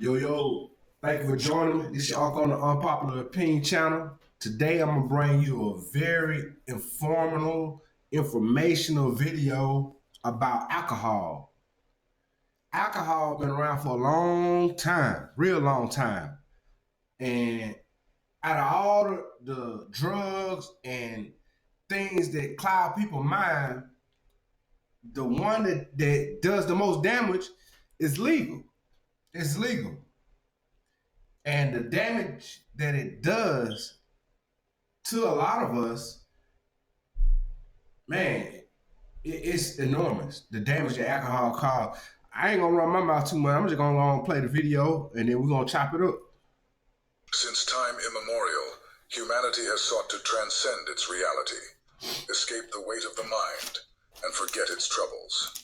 Yo, thank you for joining me. This is your uncle on the Unpopular Opinion channel. Today I'm gonna bring you a very informational video about alcohol. Alcohol been around for a long time, real long time. And out of all the drugs and things that cloud people's mind, the one that does the most damage is legal. It's legal. And the damage that it does to a lot of us, man, it's enormous. The damage that alcohol causes. I ain't gonna run my mouth too much. I'm just gonna go and play the video and then we're gonna chop it up. Since time immemorial, humanity has sought to transcend its reality, escape the weight of the mind, and forget its troubles.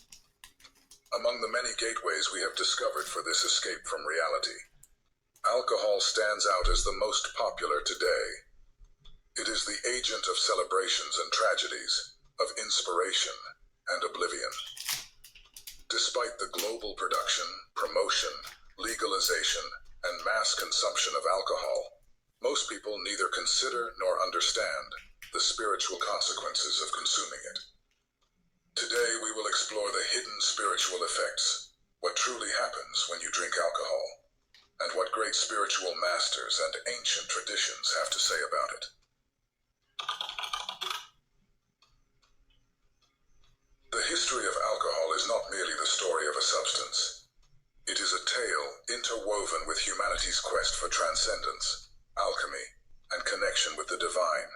Among the many gateways we have discovered for this escape from reality, alcohol stands out as the most popular today. It is the agent of celebrations and tragedies, of inspiration and oblivion. Despite the global production, promotion, legalization, and mass consumption of alcohol, most people neither consider nor understand the spiritual consequences of consuming it. Today we will explore the hidden spiritual effects, what truly happens when you drink alcohol, and what great spiritual masters and ancient traditions have to say about it. The history of alcohol is not merely the story of a substance. It is a tale interwoven with humanity's quest for transcendence, alchemy, and connection with the divine.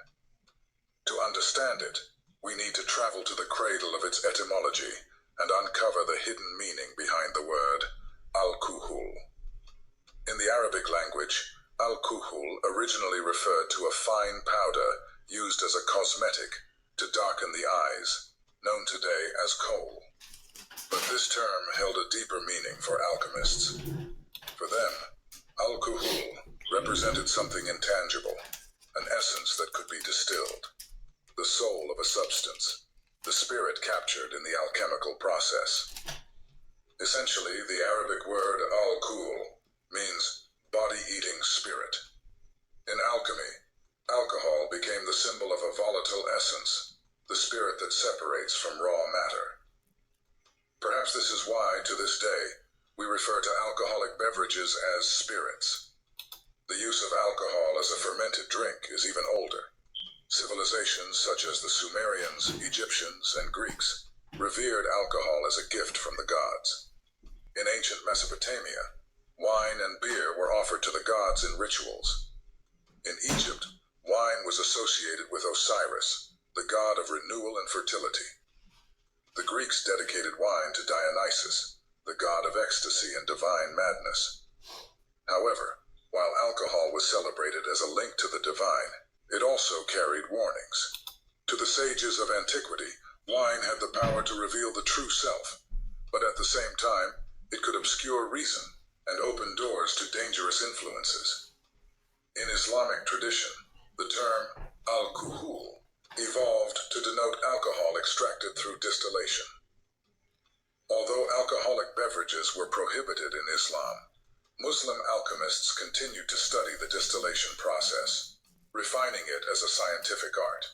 To understand it, we need to travel to the cradle of its etymology and uncover the hidden meaning behind the word alcohol. In the Arabic language, alcohol originally referred to a fine powder used as a cosmetic to darken the eyes, known today as kohl. But this term held a deeper meaning for alchemists. For them, alcohol represented something intangible, an essence that could be distilled, the soul of a substance, the spirit captured in the alchemical process. Essentially, the Arabic word al-Kuhl means body-eating spirit. In alchemy, alcohol became the symbol of a volatile essence, the spirit that separates from raw matter. Perhaps this is why, to this day, we refer to alcoholic beverages as spirits. The use of alcohol as a fermented drink is even older. Civilizations such as the Sumerians, Egyptians, and Greeks revered alcohol as a gift from the gods. In ancient Mesopotamia, wine and beer were offered to the gods in rituals. In Egypt, wine was associated with Osiris, the god of renewal and fertility. The Greeks dedicated wine to Dionysus, the god of ecstasy and divine madness. However, while alcohol was celebrated as a link to the divine, it also carried warnings. To the sages of antiquity, wine had the power to reveal the true self, but at the same time, it could obscure reason and open doors to dangerous influences. In Islamic tradition, the term al-kuhul evolved to denote alcohol extracted through distillation. Although alcoholic beverages were prohibited in Islam, Muslim alchemists continued to study the distillation process, refining it as a scientific art.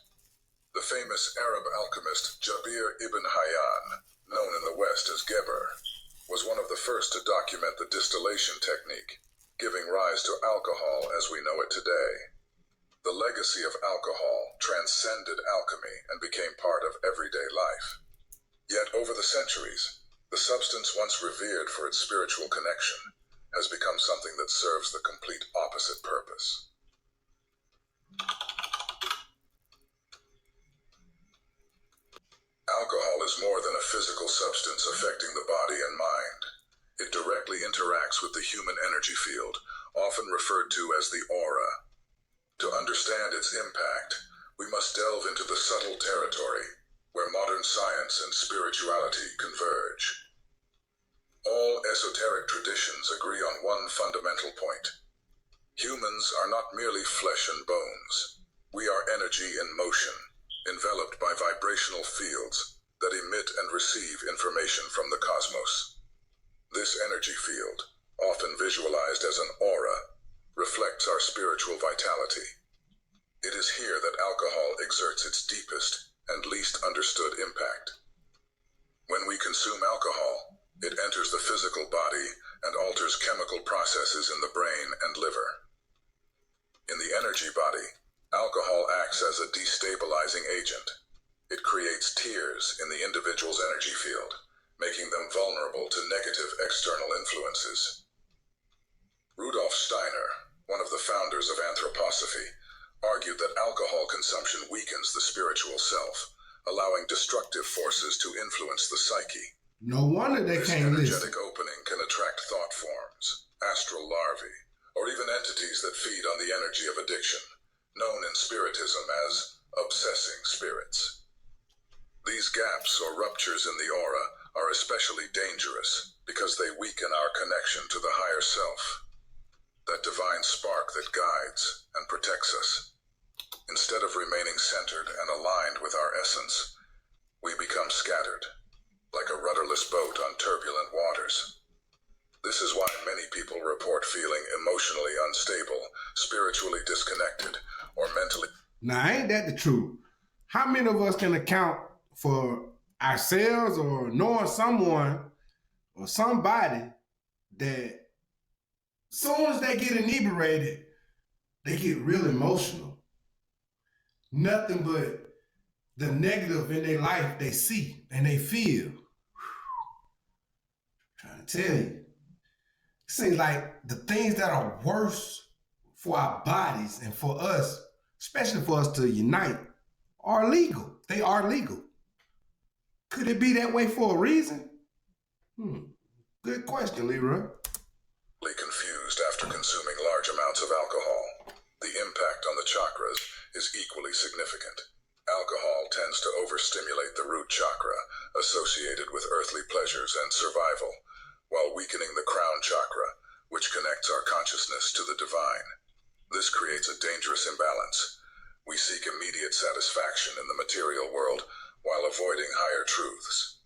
The famous Arab alchemist Jabir ibn Hayyan, known in the West as Geber, was one of the first to document the distillation technique, giving rise to alcohol as we know it today. The legacy of alcohol transcended alchemy and became part of everyday life. Yet over the centuries, the substance once revered for its spiritual connection has become something that serves the complete opposite purpose. Alcohol is more than a physical substance affecting the body and mind. It directly interacts with the human energy field, often referred to as the aura. To understand its impact, we must delve into the subtle territory where modern science and spirituality converge. All esoteric traditions agree on one fundamental point. Humans are not merely flesh and bones. We are energy in motion, enveloped by vibrational fields that emit and receive information from the cosmos. This energy field, often visualized as an aura, reflects our spiritual vitality. It is here that alcohol exerts its deepest and least understood impact. When we consume alcohol, it enters the physical body and alters chemical processes in the brain and liver. In the energy body, alcohol acts as a destabilizing agent. It creates tears in the individual's energy field, making them vulnerable to negative external influences. Rudolf Steiner, one of the founders of anthroposophy, argued that alcohol consumption weakens the spiritual self, allowing destructive forces to influence the psyche. No wonder they This can't energetic listen. opening can attract thought forms, astral larvae, or even entities that feed on the energy of addiction, known in Spiritism as obsessing spirits. These gaps or ruptures in the aura are especially dangerous because they weaken our connection to the higher self, that divine spark that guides and protects us. Instead of remaining centered and aligned with our essence, we become scattered, like a rudderless boat on turbulent waters. This is why many people report feeling emotionally unstable, spiritually disconnected, or mentally. Now, ain't that the truth? How many of us can account for ourselves or knowing someone or somebody that soon as they get inebriated, they get real emotional? Nothing but the negative in their life they see and they feel. Trying to tell you. It seems like the things that are worse for our bodies and for us, especially for us to unite, are legal. They are legal. Could it be that way for a reason? Good question, Leroy. Confused after consuming large amounts of alcohol. The impact on the chakras is equally significant. Alcohol tends to overstimulate the root chakra, associated with earthly pleasures and survival, while weakening the crown chakra, which connects our consciousness to the divine. This creates a dangerous imbalance. We seek immediate satisfaction in the material world while avoiding higher truths.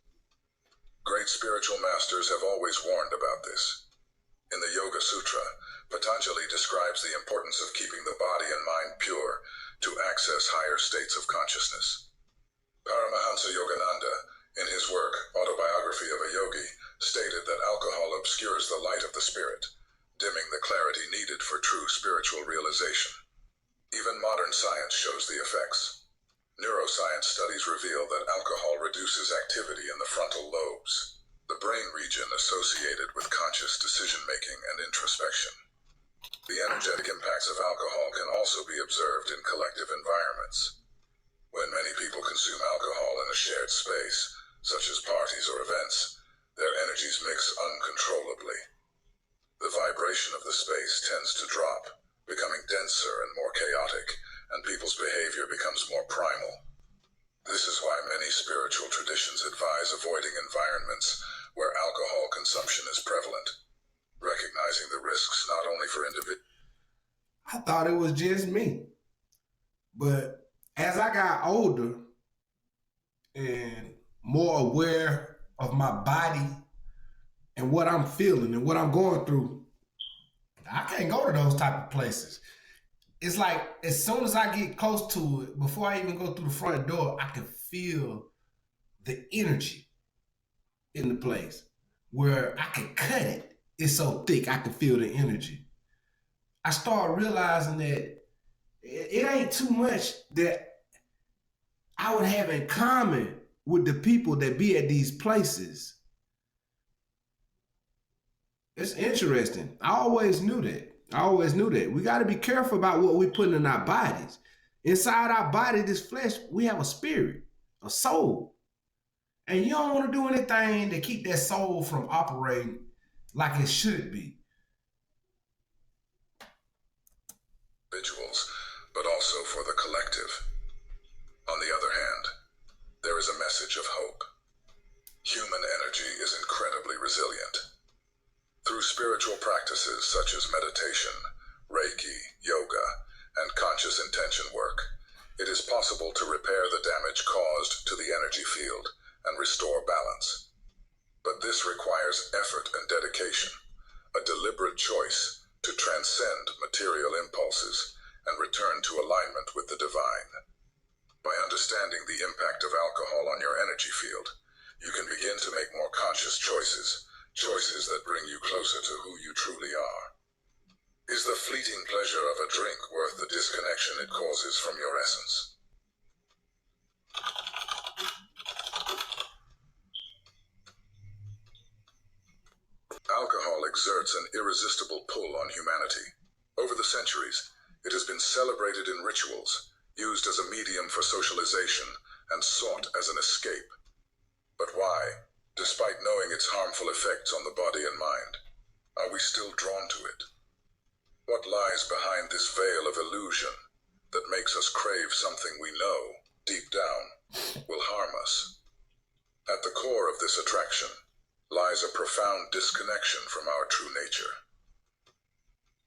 Great spiritual masters have always warned about this. In the Yoga Sutra, Patanjali describes the importance of keeping the body and mind pure to access higher states of consciousness. Paramahansa Yogananda, in his work Autobiography of a Yogi, stated that alcohol obscures the light of the spirit, dimming the clarity needed for true spiritual realization. Even modern science shows the effects. Neuroscience studies reveal that alcohol reduces activity in the frontal lobes, the brain region associated with conscious decision-making and introspection. The energetic impacts of alcohol can also be observed in collective environments. When many people consume alcohol in a shared space, such as parties or events, their energies mix uncontrollably. The vibration of the space tends to drop, becoming denser and more chaotic, and people's behavior becomes more primal. This is why many spiritual traditions advise avoiding environments where alcohol consumption is prevalent, recognizing the risks not only for individuals. I thought it was just me. But as I got older and more aware of my body and what I'm feeling and what I'm going through, I can't go to those type of places. It's like as soon as I get close to it, before I even go through the front door, I can feel the energy in the place where I can cut it. It's so thick, I can feel the energy. I start realizing that it ain't too much that I would have in common with the people that be at these places. It's interesting. I always knew that. We got to be careful about what we put in our bodies. Inside our body, this flesh, we have a spirit, a soul. And you don't want to do anything to keep that soul from operating like it should be. Individuals, but also for the collective. On the other hand, there is a message of hope. Human energy is incredibly resilient. Through spiritual practices such as meditation, Reiki, yoga, and conscious intention work, it is possible to repair the damage caused to the energy field and restore balance. But this requires effort and dedication, a deliberate choice to transcend material impulses and return to alignment with the divine. By understanding the impact of alcohol on your energy field, you can begin to make more conscious choices, choices that bring you closer to who you truly are. Is the fleeting pleasure of a drink worth the disconnection it causes from your essence? Alcohol exerts an irresistible pull on humanity. Over the centuries, it has been celebrated in rituals, used as a medium for socialization, and sought as an escape. But why, despite knowing its harmful effects on the body and mind, are we still drawn to it? What lies behind this veil of illusion that makes us crave something we know, deep down, will harm us? At the core of this attraction lies a profound disconnection from our true nature.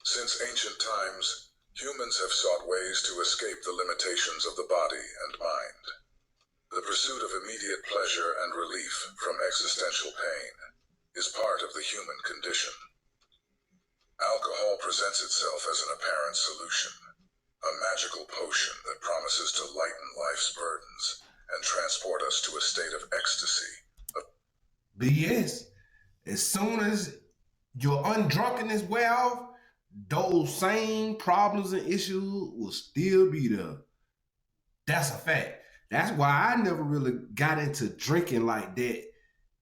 Since ancient times, humans have sought ways to escape the limitations of the body and mind. The pursuit of immediate pleasure and relief from existential pain is part of the human condition. Alcohol presents itself as an apparent solution, a magical potion that promises to lighten life's burdens and transport us to a state of ecstasy. BS. As soon as your undrunkenness wear off, those same problems and issues will still be there. That's a fact. That's why I never really got into drinking like that.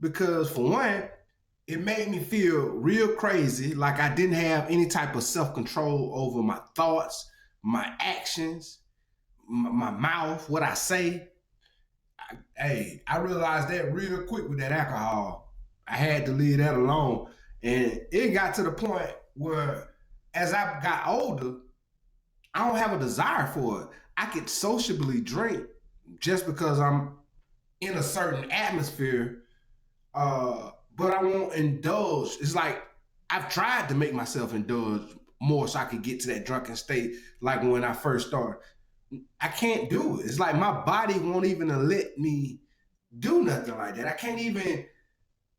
Because for one, it made me feel real crazy, like I didn't have any type of self-control over my thoughts, my actions, my mouth, what I say. I realized that real quick with that alcohol. I had to leave that alone. And it got to the point where as I got older, I don't have a desire for it. I could sociably drink just because I'm in a certain atmosphere, but I won't indulge. It's like I've tried to make myself indulge more so I could get to that drunken state, like when I first started. I can't do it. It's like my body won't even let me do nothing like that. I can't even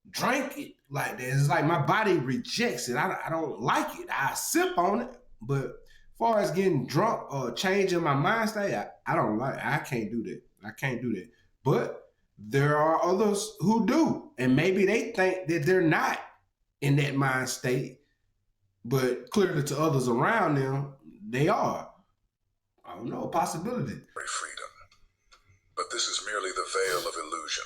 drink it like that. It's like my body rejects it. I don't like it. I sip on it, but as far as getting drunk or changing my mind state, I don't like it. I can't do that. I can't do that. But there are others who do, and maybe they think that they're not in that mind state, but clearly to others around them, they are. I don't know, a possibility. Freedom. But this is merely the veil of illusion.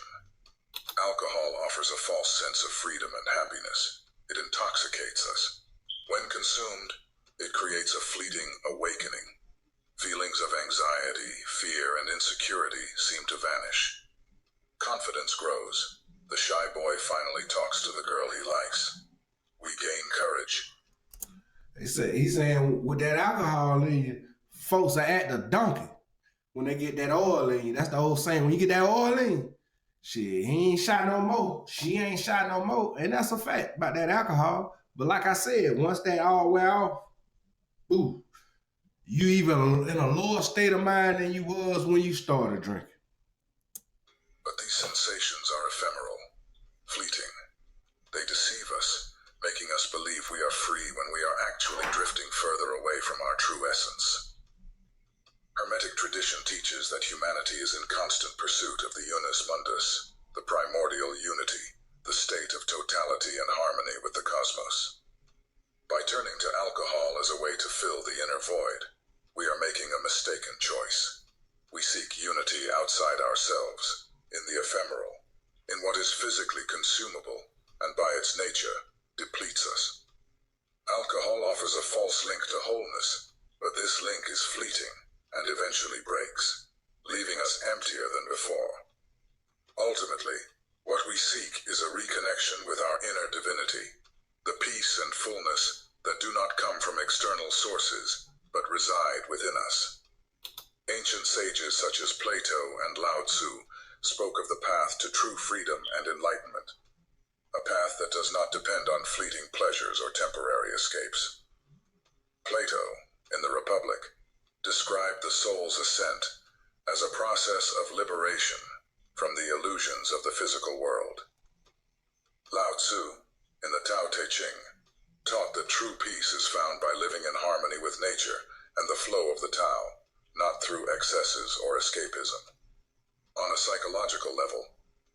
Alcohol offers a false sense of freedom and happiness. It intoxicates us. When consumed, it creates a fleeting awakening. Feelings of anxiety, fear, and insecurity seem to vanish. Confidence grows. The shy boy finally talks to the girl he likes. We gain courage. He's saying with that alcohol in you, folks are at the donkey when they get that oil in you. That's the old saying. When you get that oil in you, shit, he ain't shot no more. She ain't shot no more. And that's a fact about that alcohol. But like I said, once that all wear off, ooh, you even in a lower state of mind than you was when you started drinking. But these sensations are ephemeral, fleeting. They deceive us, making us believe we are free when we are actually drifting further away from our true essence. Hermetic tradition teaches that humanity is in constant pursuit of the unus mundus, the primordial unity, the state of totality and harmony with the cosmos. By turning to alcohol as a way to fill the inner void, we are making a mistaken choice. We seek unity outside ourselves, in the ephemeral, in what is physically consumable, and by its nature, depletes us. Alcohol offers a false link to wholeness, but this link is fleeting and eventually breaks, leaving us emptier than before. Ultimately, what we seek is a reconnection with our inner divinity, the peace and fullness that do not come from external sources, but reside within us. Ancient sages such as Plato and Lao Tzu spoke of the path to true freedom and enlightenment, a path that does not depend on fleeting pleasures or temporary escapes. Plato, in the Republic, described the soul's ascent as a process of liberation from the illusions of the physical world. Lao Tzu, in the Tao Te Ching, taught that true peace is found by living in harmony with nature and the flow of the Tao, not through excesses or escapism. On a psychological level,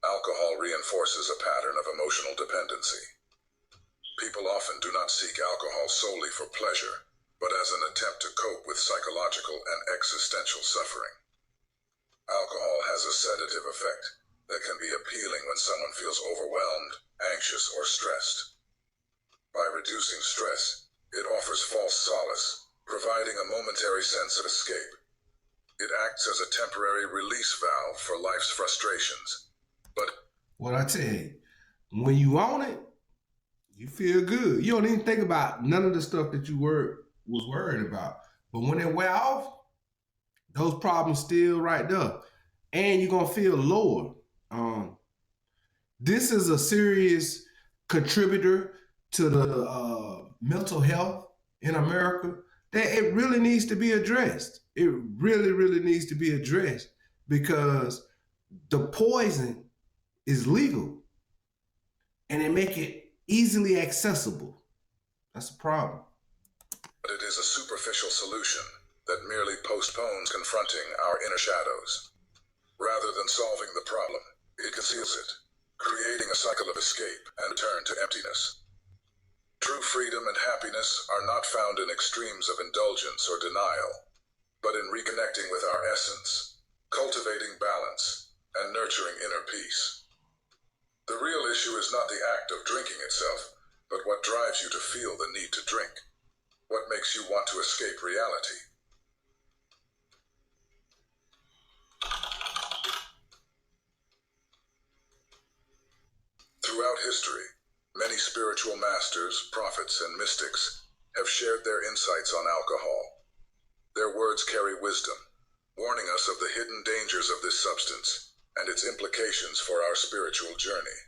alcohol reinforces a pattern of emotional dependency. People often do not seek alcohol solely for pleasure, but as an attempt to cope with psychological and existential suffering. Alcohol has a sedative effect that can be appealing when someone feels overwhelmed, anxious, or stressed. By reducing stress, it offers false solace, providing a momentary sense of escape. It acts as a temporary release valve for life's frustrations. But what I tell you, when you own it, you feel good. You don't even think about none of the stuff that you was worried about. But when it wear off, those problems still right there, and you're gonna feel lower. This is a serious contributor to the mental health in America that it really needs to be addressed. It really, really needs to be addressed because the poison is legal and they make it easily accessible. That's a problem. But it is a superficial solution that merely postpones confronting our inner shadows. Rather than solving the problem, it conceals it, creating a cycle of escape and return to emptiness. True freedom and happiness are not found in extremes of indulgence or denial, but in reconnecting with our essence, cultivating balance, and nurturing inner peace. The real issue is not the act of drinking itself, but what drives you to feel the need to drink. What makes you want to escape reality? Throughout history, many spiritual masters, prophets, and mystics have shared their insights on alcohol. Their words carry wisdom, warning us of the hidden dangers of this substance and its implications for our spiritual journey.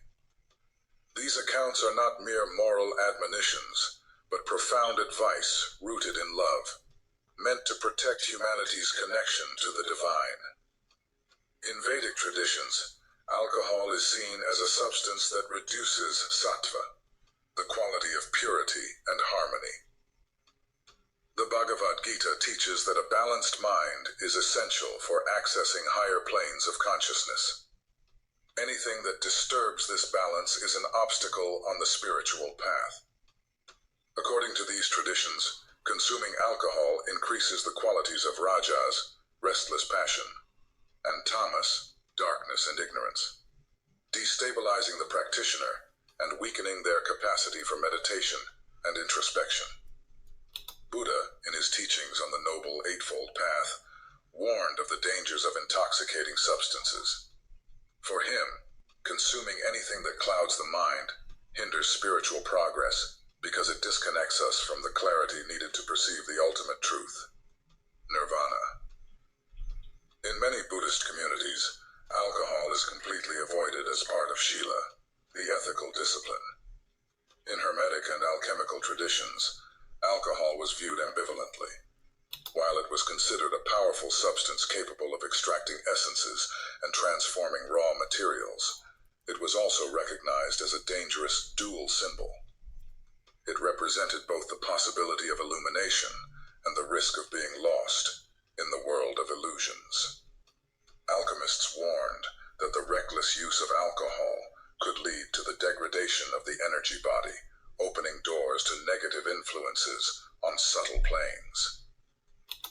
These accounts are not mere moral admonitions, but profound advice rooted in love, meant to protect humanity's connection to the divine. In Vedic traditions, alcohol is seen as a substance that reduces sattva, the quality of purity and harmony. The Bhagavad Gita teaches that a balanced mind is essential for accessing higher planes of consciousness. Anything that disturbs this balance is an obstacle on the spiritual path. According to these traditions, consuming alcohol increases the qualities of rajas, restless passion, and tamas, darkness and ignorance, destabilizing the practitioner and weakening their capacity for meditation and introspection. Buddha, in his teachings on the Noble Eightfold Path, warned of the dangers of intoxicating substances. For him, consuming anything that clouds the mind hinders spiritual progress because it disconnects us from the clarity needed to perceive the ultimate truth, nirvana. In many Buddhist communities, alcohol is completely avoided as part of Shila, the ethical discipline. In Hermetic and alchemical traditions, alcohol was viewed ambivalently. While it was considered a powerful substance capable of extracting essences and transforming raw materials, it was also recognized as a dangerous dual symbol. It represented both the possibility of illumination and the risk of being lost in the world of illusions. Alchemists warned that the reckless use of alcohol could lead to the degradation of the energy body, opening doors to negative influences on subtle planes.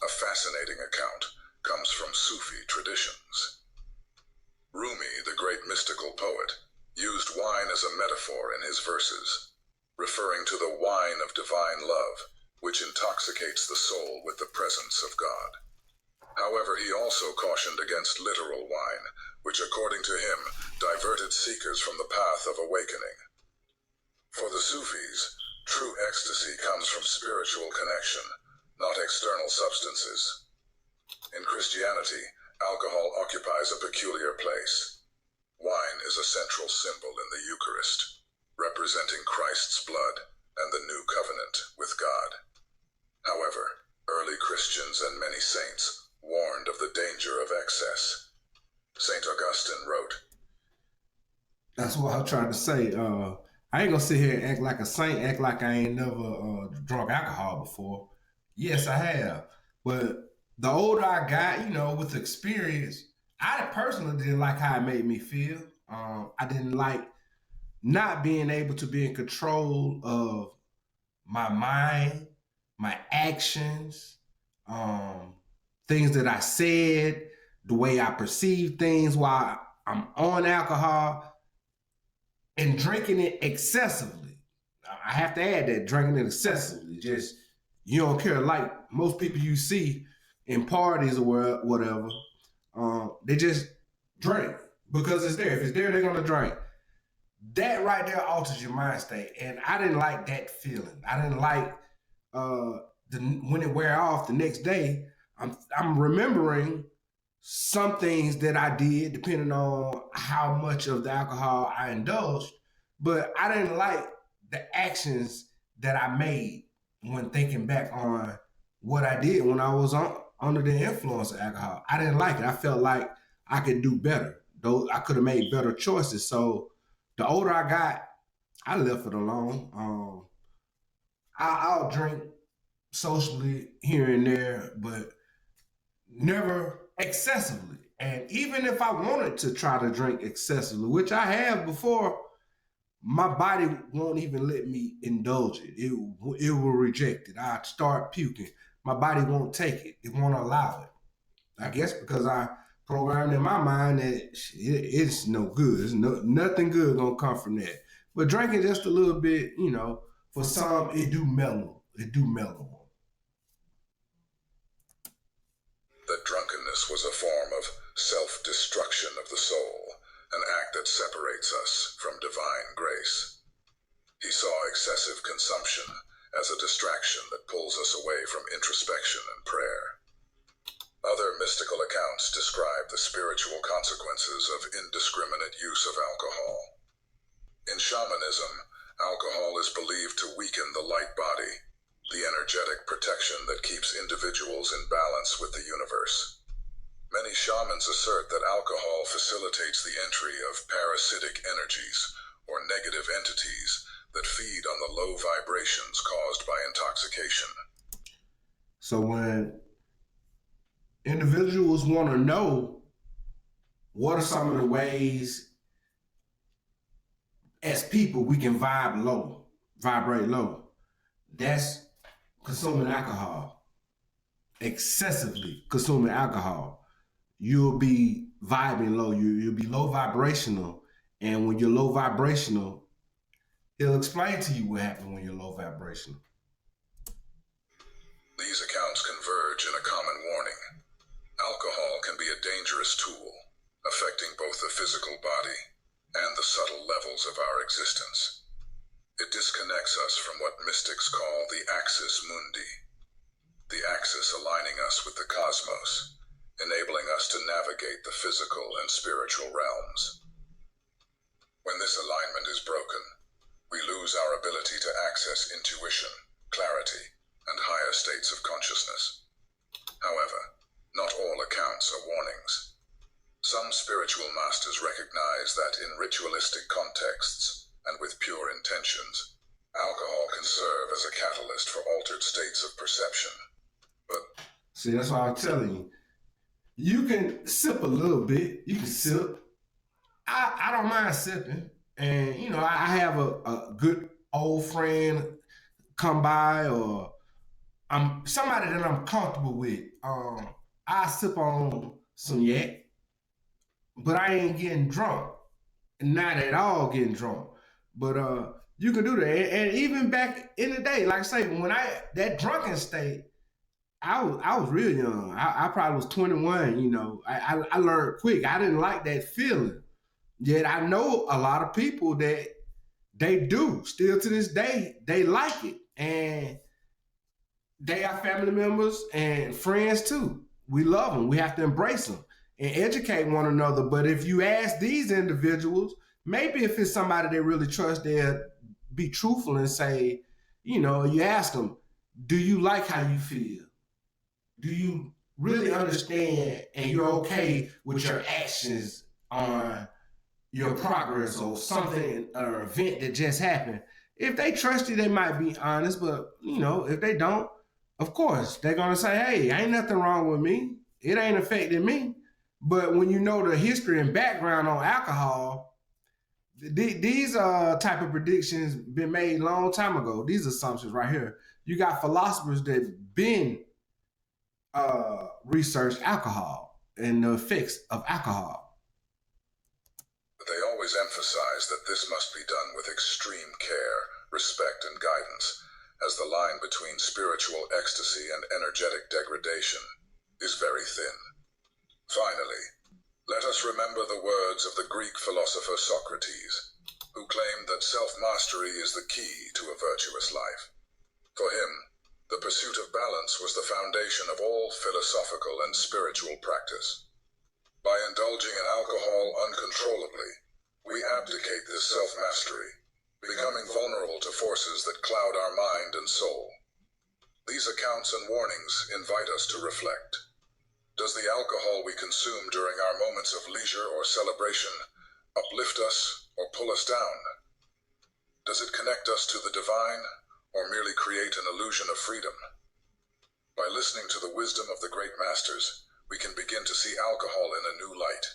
A fascinating account comes from Sufi traditions. Rumi, the great mystical poet, used wine as a metaphor in his verses, referring to the wine of divine love, which intoxicates the soul with the presence of God. However, he also cautioned against literal wine, which according to him diverted seekers from the path of awakening. For the Sufis, true ecstasy comes from spiritual connection, not external substances. In Christianity, alcohol occupies a peculiar place. Wine is a central symbol in the Eucharist, representing Christ's blood and the new covenant with God. However, early Christians and many saints warned of the danger of excess. St. Augustine wrote, That's what I'm trying to say. I ain't gonna sit here and act like a saint, act like I ain't never drunk alcohol before. Yes, I have. But the older I got, with experience, I personally didn't like how it made me feel. I didn't like not being able to be in control of my mind, my actions, um, things that I said, the way I perceive things while I'm on alcohol and drinking it excessively. I have to add that drinking it excessively. Just you don't care. Like most people you see in parties or whatever, they just drink because it's there. If it's there, they're gonna drink. That right there alters your mind state, and I didn't like that feeling. I didn't like when it wear off the next day. I'm remembering some things that I did depending on how much of the alcohol I indulged, but I didn't like the actions that I made when thinking back on what I did when I was under the influence of alcohol. I didn't like it. I felt like I could do better. Though I could have made better choices. So the older I got, I left it alone. I'll drink socially here and there, but never excessively. And even if I wanted to try to drink excessively, which I have before, my body won't even let me indulge it. It will reject it. I start puking. My body won't take it. It won't allow it. I guess because I programmed in my mind that it's no good. Nothing good gonna come from that. But drinking just a little bit, for some it do mellow. It do mellow. That drunkenness was a form of self-destruction of the soul, an act that separates us from divine grace. He saw excessive consumption as a distraction that pulls us away from introspection and prayer. Other mystical accounts describe the spiritual consequences of indiscriminate use of alcohol. In shamanism, alcohol is believed to weaken the light body, the energetic protection that keeps individuals in balance with the universe. Many shamans assert that alcohol facilitates the entry of parasitic energies or negative entities that feed on the low vibrations caused by intoxication. So when individuals want to know what are some of the ways as people we can vibrate low, that's consuming alcohol, excessively consuming alcohol. You'll be vibing low. You'll be low vibrational, and when you're low vibrational, it'll explain to you what happened when you're low vibrational. These accounts converge in a common warning. Alcohol can be a dangerous tool, affecting both the physical body and the subtle levels of our existence. It disconnects us from what mystics call the axis mundi, the axis aligning us with the cosmos, enabling us to navigate the physical and spiritual realms. When this alignment is broken, we lose our ability to access intuition, clarity, and higher states of consciousness. However, not all accounts are warnings. Some spiritual masters recognize that in ritualistic contexts and with pure intentions, alcohol can serve as a catalyst for altered states of perception. But see, that's why I'm telling you. You can sip a little bit. You can sip. I don't mind sipping. And, I have a good old friend come by, or I'm somebody that I'm comfortable with. I sip on some yak, but I ain't getting drunk. Not at all getting drunk. But you can do that. And even back in the day, like I say, when that drunken state, I was real young. I probably was 21. I learned quick. I didn't like that feeling. Yet I know a lot of people that they do still to this day. They like it, and they are family members and friends too. We love them. We have to embrace them and educate one another. But if you ask these individuals, maybe if it's somebody they really trust, they'll be truthful and say, you ask them, do you like how you feel? Do you really understand and you're okay with your actions on, your progress or something or event that just happened. If they trust you, they might be honest, but if they don't, of course, they're gonna say, hey, ain't nothing wrong with me. It ain't affecting me. But when you know the history and background on alcohol, these type of predictions been made a long time ago. These assumptions right here. You got philosophers that been researched alcohol and the effects of alcohol. They always emphasize that this must be done with extreme care, respect, and guidance, as the line between spiritual ecstasy and energetic degradation is very thin. Finally, let us remember the words of the Greek philosopher Socrates, who claimed that self-mastery is the key to a virtuous life. For him, the pursuit of balance was the foundation of all philosophical and spiritual practice. By indulging in alcohol uncontrollably, we abdicate this self-mastery, becoming vulnerable to forces that cloud our mind and soul. These accounts and warnings invite us to reflect. Does the alcohol we consume during our moments of leisure or celebration uplift us or pull us down? Does it connect us to the divine or merely create an illusion of freedom? By listening to the wisdom of the great masters, we can begin to see alcohol in a new light,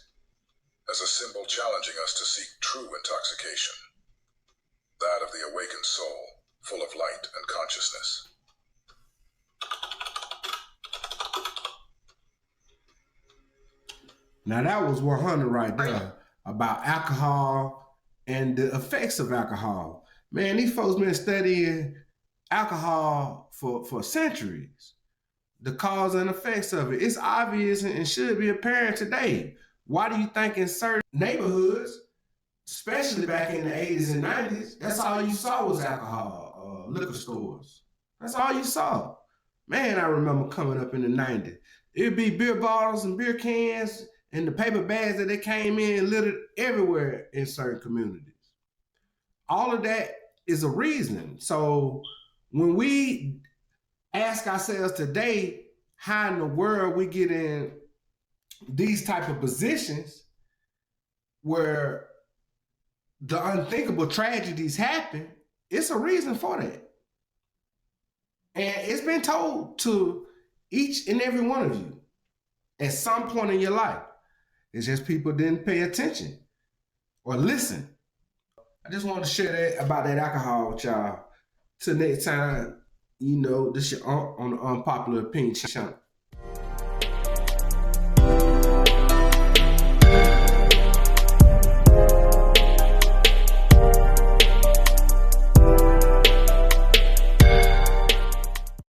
as a symbol challenging us to seek true intoxication, that of the awakened soul, full of light and consciousness. Now that was 100 right there about alcohol and the effects of alcohol. Man, these folks been studying alcohol for centuries. The cause and effects of it. It's obvious and should be apparent today. Why do you think in certain neighborhoods, especially back in the 80s and 90s, that's all you saw was alcohol, liquor stores. That's all you saw. Man, I remember coming up in the 90s. It'd be beer bottles and beer cans and the paper bags that they came in littered everywhere in certain communities. All of that is a reason. So when we ask ourselves today, how in the world we get in these type of positions where the unthinkable tragedies happen, it's a reason for that. And it's been told to each and every one of you at some point in your life. It's just people didn't pay attention or listen. I just want to share that about that alcohol with y'all. Till next time, this shit on the Unpopular Opinion channel.